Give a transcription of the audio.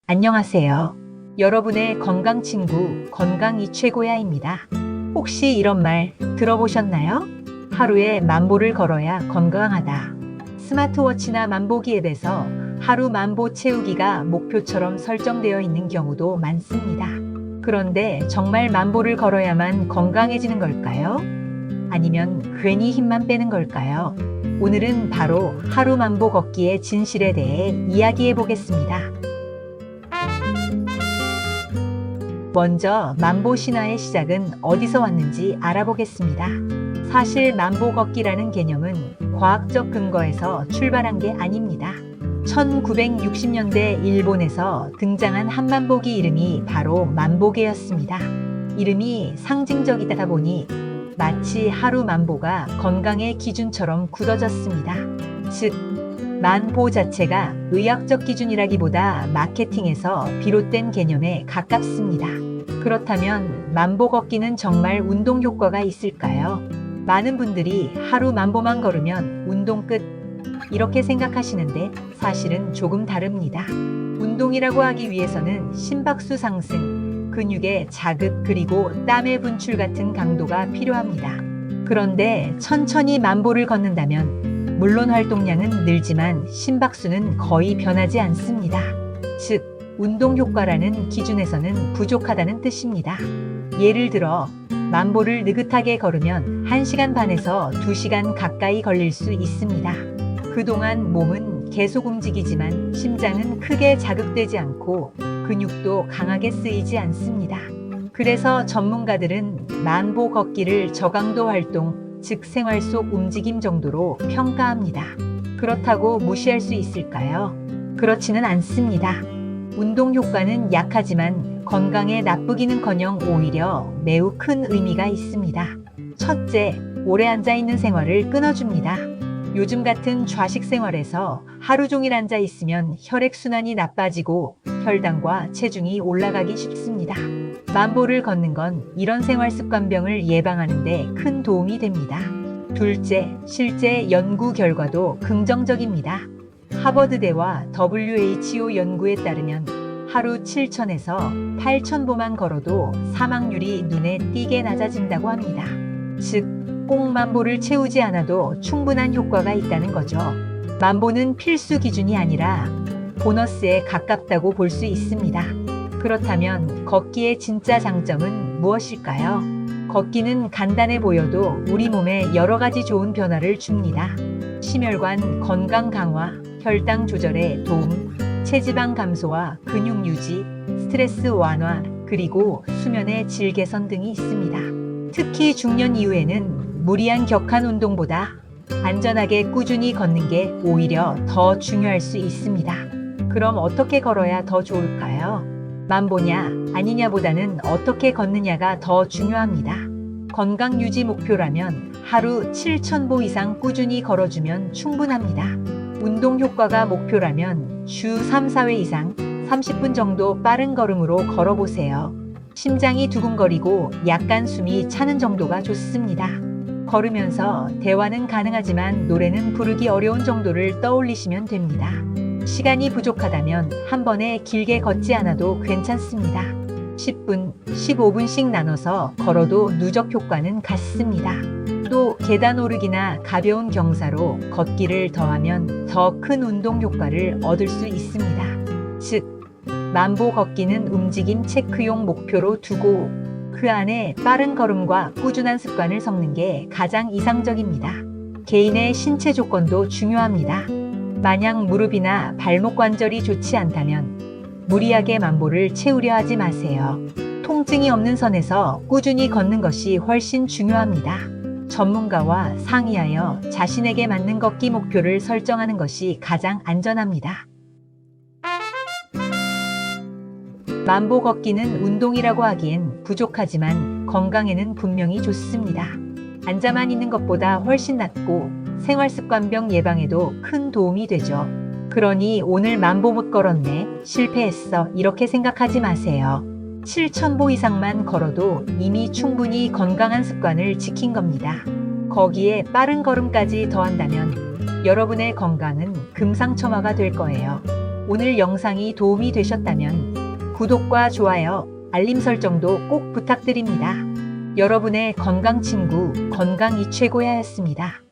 안녕하세요. 여러분의 건강 친구 건강이 최고야입니다. 혹시 이런 말 들어보셨나요? 하루에 10,000보를 걸어야 건강하다. 스마트워치나 만보기 앱에서 하루 10,000보 채우기가 목표처럼 설정되어 있는 경우도 많습니다. 그런데 정말 10,000보를 걸어야만 건강해지는 걸까요? 아니면 괜히 힘만 빼는 걸까요? 오늘은 바로 하루 10,000보 걷기의 진실에 대해 이야기해 보겠습니다. 먼저 10,000보 신화의 시작은 어디서 왔는지 알아보겠습니다. 사실 10,000보 걷기라는 개념은 과학적 근거에서 출발한 게 아닙니다. 1960년대 일본에서 등장한 한만보기 이름이 바로 만보계였습니다. 이름이 상징적이다 보니 마치 하루 10,000보가 건강의 기준처럼 굳어졌습니다. 즉, 10,000보 자체가 의학적 기준이라기보다 마케팅에서 비롯된 개념에 가깝습니다. 그렇다면 10,000보 걷기는 정말 운동 효과가 있을까요? 많은 분들이 하루 10,000보만 걸으면 운동 끝 이렇게 생각하시는데 사실은 조금 다릅니다. 운동이라고 하기 위해서는 심박수 상승, 근육의 자극 그리고 땀의 분출 같은 강도가 필요합니다. 그런데 천천히 10,000보를 걷는다면 물론 활동량은 늘지만 심박수는 거의 변하지 않습니다. 즉, 운동 효과라는 기준에서는 부족하다는 뜻입니다. 예를 들어 10,000보를 느긋하게 걸으면 1시간 반에서 2시간 가까이 걸릴 수 있습니다. 그동안 몸은 계속 움직이지만 심장은 크게 자극되지 않고 근육도 강하게 쓰이지 않습니다. 그래서 전문가들은 10,000보 걷기를 저강도 활동, 즉 생활 속 움직임 정도로 평가합니다. 그렇다고 무시할 수 있을까요? 그렇지는 않습니다. 운동 효과는 약하지만 건강에 나쁘기는커녕 오히려 매우 큰 의미가 있습니다. 첫째, 오래 앉아있는 생활을 끊어줍니다. 요즘 같은 좌식 생활에서 하루 종일 앉아 있으면 혈액순환이 나빠지고 혈당과 체중이 올라가기 쉽습니다. 10,000보를 걷는 건 이런 생활 습관병을 예방하는 데 큰 도움이 됩니다. 둘째, 실제 연구 결과도 긍정적입니다. 하버드대와 WHO 연구에 따르면 하루 7,000에서 8,000보만 걸어도 사망률이 눈에 띄게 낮아진다고 합니다. 즉, 꼭 10,000보를 채우지 않아도 충분한 효과가 있다는 거죠. 10,000보는 필수 기준이 아니라 보너스에 가깝다고 볼 수 있습니다. 그렇다면 걷기의 진짜 장점은 무엇일까요? 걷기는 간단해 보여도 우리 몸에 여러 가지 좋은 변화를 줍니다. 심혈관 건강 강화, 혈당 조절에 도움, 체지방 감소와 근육 유지, 스트레스 완화, 그리고 수면의 질 개선 등이 있습니다. 특히 중년 이후에는 무리한 격한 운동보다 안전하게 꾸준히 걷는 게 오히려 더 중요할 수 있습니다. 그럼 어떻게 걸어야 더 좋을까요? 10,000보냐 아니냐보다는 어떻게 걷느냐가 더 중요합니다. 건강 유지 목표라면 하루 7,000보 이상 꾸준히 걸어주면 충분합니다. 운동 효과가 목표라면 주 3, 4회 이상 30분 정도 빠른 걸음으로 걸어보세요. 심장이 두근거리고 약간 숨이 차는 정도가 좋습니다. 걸으면서 대화는 가능하지만 노래는 부르기 어려운 정도를 떠올리시면 됩니다. 시간이 부족하다면 한 번에 길게 걷지 않아도 괜찮습니다. 10분, 15분씩 나눠서 걸어도 누적 효과는 같습니다. 또 계단 오르기나 가벼운 경사로 걷기를 더하면 더 큰 운동 효과를 얻을 수 있습니다. 즉, 10,000보 걷기는 움직임 체크용 목표로 두고 그 안에 빠른 걸음과 꾸준한 습관을 섞는 게 가장 이상적입니다. 개인의 신체 조건도 중요합니다. 만약 무릎이나 발목 관절이 좋지 않다면 무리하게 10,000보를 채우려 하지 마세요. 통증이 없는 선에서 꾸준히 걷는 것이 훨씬 중요합니다. 전문가와 상의하여 자신에게 맞는 걷기 목표를 설정하는 것이 가장 안전합니다. 10,000보 걷기는 운동이라고 하기엔 부족하지만 건강에는 분명히 좋습니다. 앉아만 있는 것보다 훨씬 낫고 생활습관병 예방에도 큰 도움이 되죠. 그러니 오늘 10,000보 못 걸었네, 실패했어 이렇게 생각하지 마세요. 7,000보 이상만 걸어도 이미 충분히 건강한 습관을 지킨 겁니다. 거기에 빠른 걸음까지 더한다면 여러분의 건강은 금상첨화가 될 거예요. 오늘 영상이 도움이 되셨다면 구독과 좋아요, 알림 설정도 꼭 부탁드립니다. 여러분의 건강 친구 건강이 최고야였습니다.